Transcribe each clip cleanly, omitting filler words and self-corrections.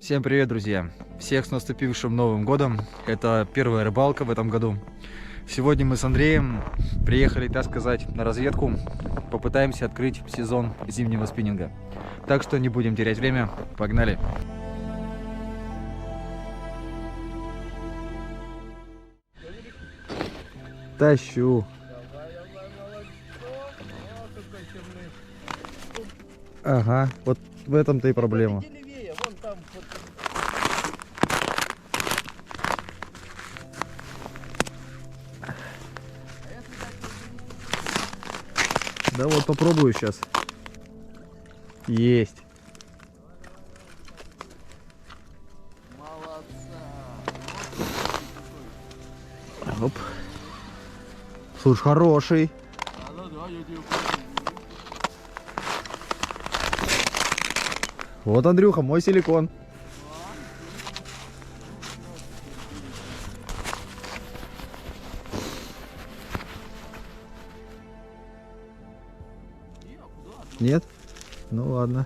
Всем привет, друзья! Всех с наступившим Новым годом! Это первая рыбалка в этом году. Сегодня мы с Андреем приехали, так сказать, на разведку. Попытаемся открыть сезон зимнего спиннинга. Так что не будем терять время. Погнали! Тащу. Ага, вот в этом-то и проблема. Да вот попробую сейчас. Есть. Оп. Слушай, хороший. Вот, Андрюха, мой силикон. Нет? Ну ладно.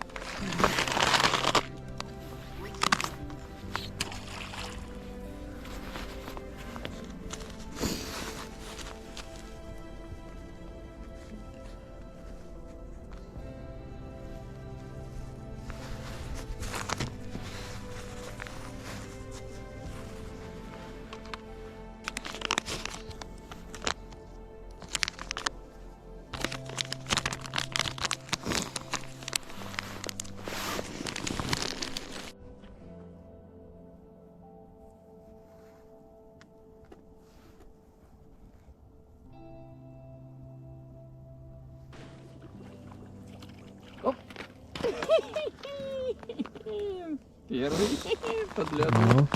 Первый подлет. Ну,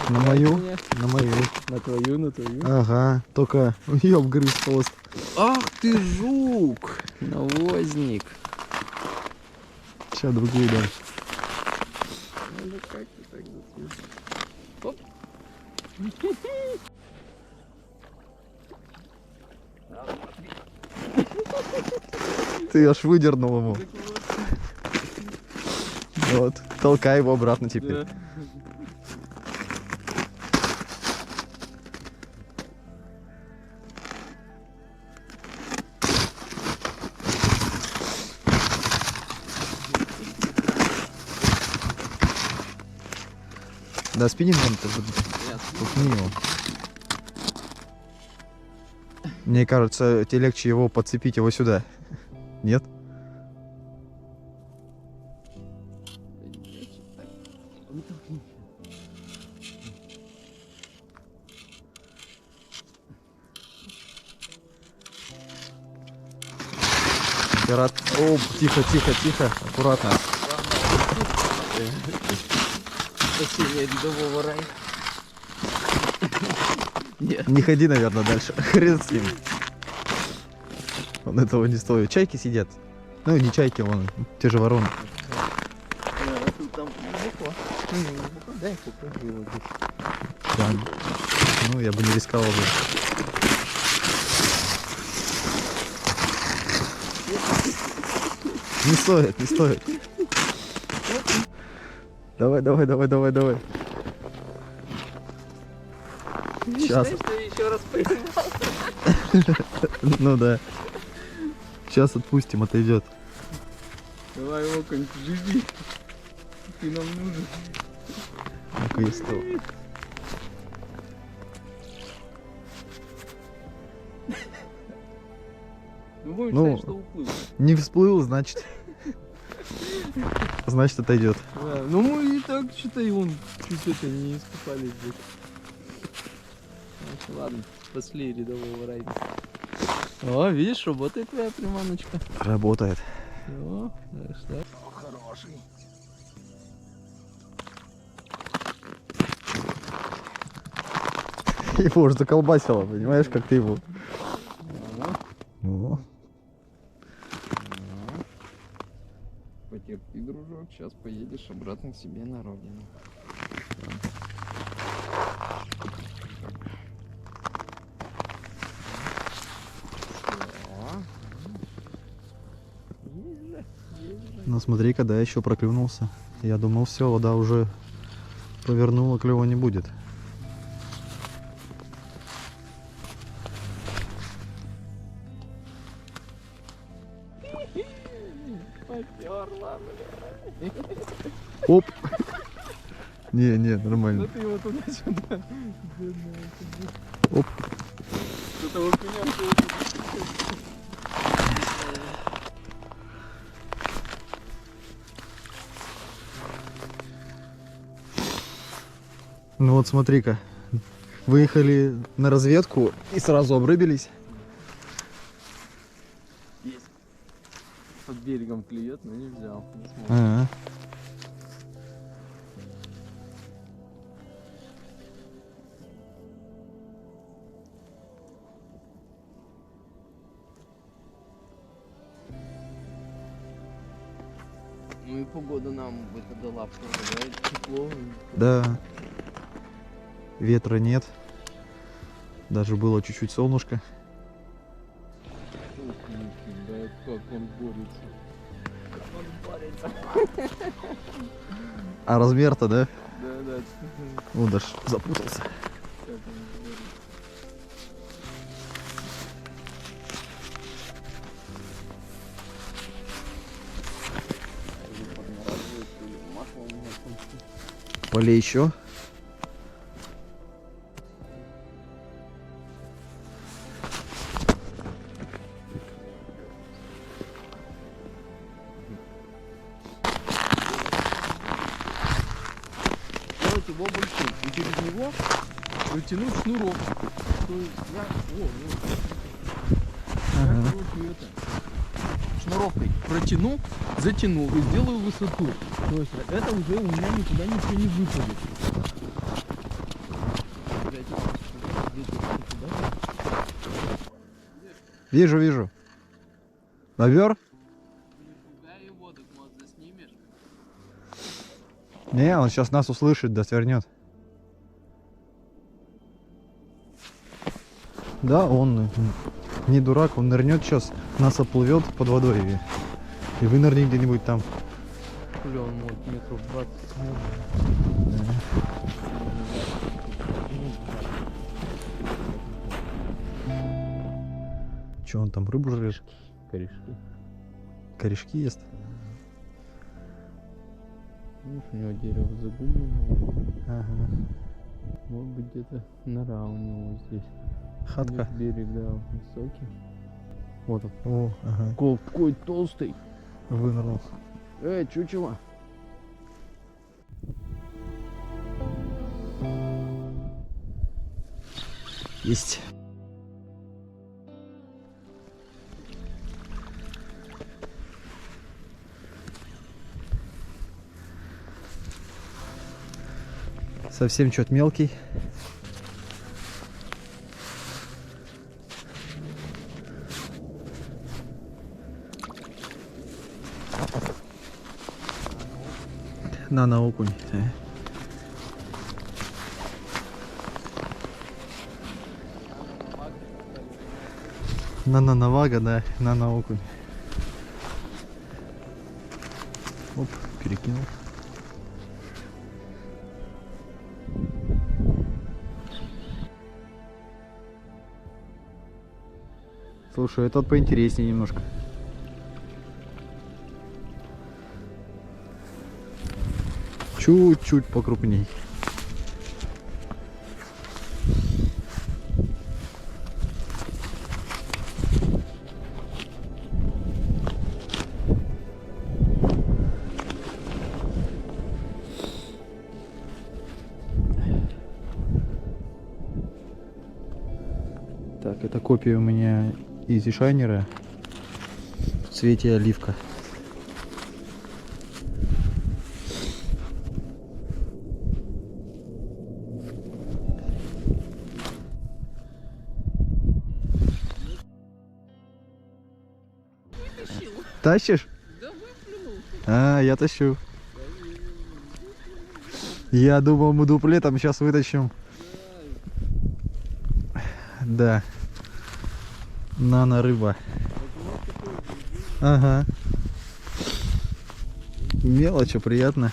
на мою, на мою. На твою, на твою. Ага, только ёб грыз хвост. Ах ты жук! Навозник. Сейчас другие дам. Ну как ты так зацепил? Оп. Ты аж выдернул ему. Вот, толкай его обратно теперь. Да. Да, спиннингом-то пухни его. Мне кажется, тебе легче его подцепить его сюда. Нет? О, тихо, тихо, тихо, аккуратно. Спасение ледового рая. Нет. Не ходи, наверное, дальше. Хрен с ним. Он этого не стоит. Чайки сидят. Ну, не чайки, вон, те же вороны. Там глубоко. Дай попробуй его здесь. Да. Ну, я бы не рисковал бы. Не стоит, не стоит. Давай, давай, давай, давай, давай. Сейчас. Еще раз поймал. Ну да. Сейчас отпустим, отойдет. Давай, окунь, живи. Ты нам нужен. Ну-ка, и стол. Ну, будем Ну, считать, что уплыл. Не всплыл, значит. Значит, отойдет. Да, ну мы и так что-то и он чуть это не искупались здесь. Значит, ладно, спасли рядового райда. О, видишь, работает твоя приманочка. Работает. Все, так что. Хороший. Его уже заколбасило, понимаешь, как ты его. О. Потерпи, дружок, сейчас поедешь обратно к себе на родину. Ну смотри, когда я еще проклюнулся. Я думал, все, вода уже Повернула, клево не будет. Поперла, бля. Оп! Не, нормально. Ну ты его туда-сюда. Оп. Что-то вот меня Ну вот смотри-ка. Выехали на разведку и сразу обрыбились. есть. Под берегом клюет, но не взял. Не смог. Ага. Ну и погода нам это дала, да, тепло. Да. Ветра нет. Даже было чуть-чуть солнышко. Да, как он борется. Как он борется. А размер-то, да? Да. О, даже запутался. Как он борется. Полей еще. Делать его большим и через него протянуть шнурок. То есть Ага. короче, шнуровкой протяну, затянул и сделаю высоту. То есть это уже у меня никуда ничего не выпадет. Вижу. Бобер? Пугай его, так может заснимешь? Не, он сейчас нас услышит, да свернет. Да, он не дурак, он нырнет сейчас, нас оплывет под водой и вынырнет где-нибудь там. Бля, он может метров 20 Че он там, рыбу жрет? корешки. Корешки ест? Видишь, у него дерево загублено. Ага. Может быть где-то нора у него здесь. Хатка? Здесь берег, да, высокий. Вот он. О, ага. Какой толстый. Вынырнул. Чучело. Есть. Совсем что-то мелкий. На окунь. На вага, да, на окунь. Оп, перекинул. Слушай, этот поинтереснее немножко. Чуть-чуть покрупней. Так, это копия у меня Изи Шайнера в цвете оливка. Тащишь? Да выплюнул. А, я тащу. Я думал, мы дуплетом сейчас вытащим. Да. Нано-рыба. Ага. Мелочь, а приятно.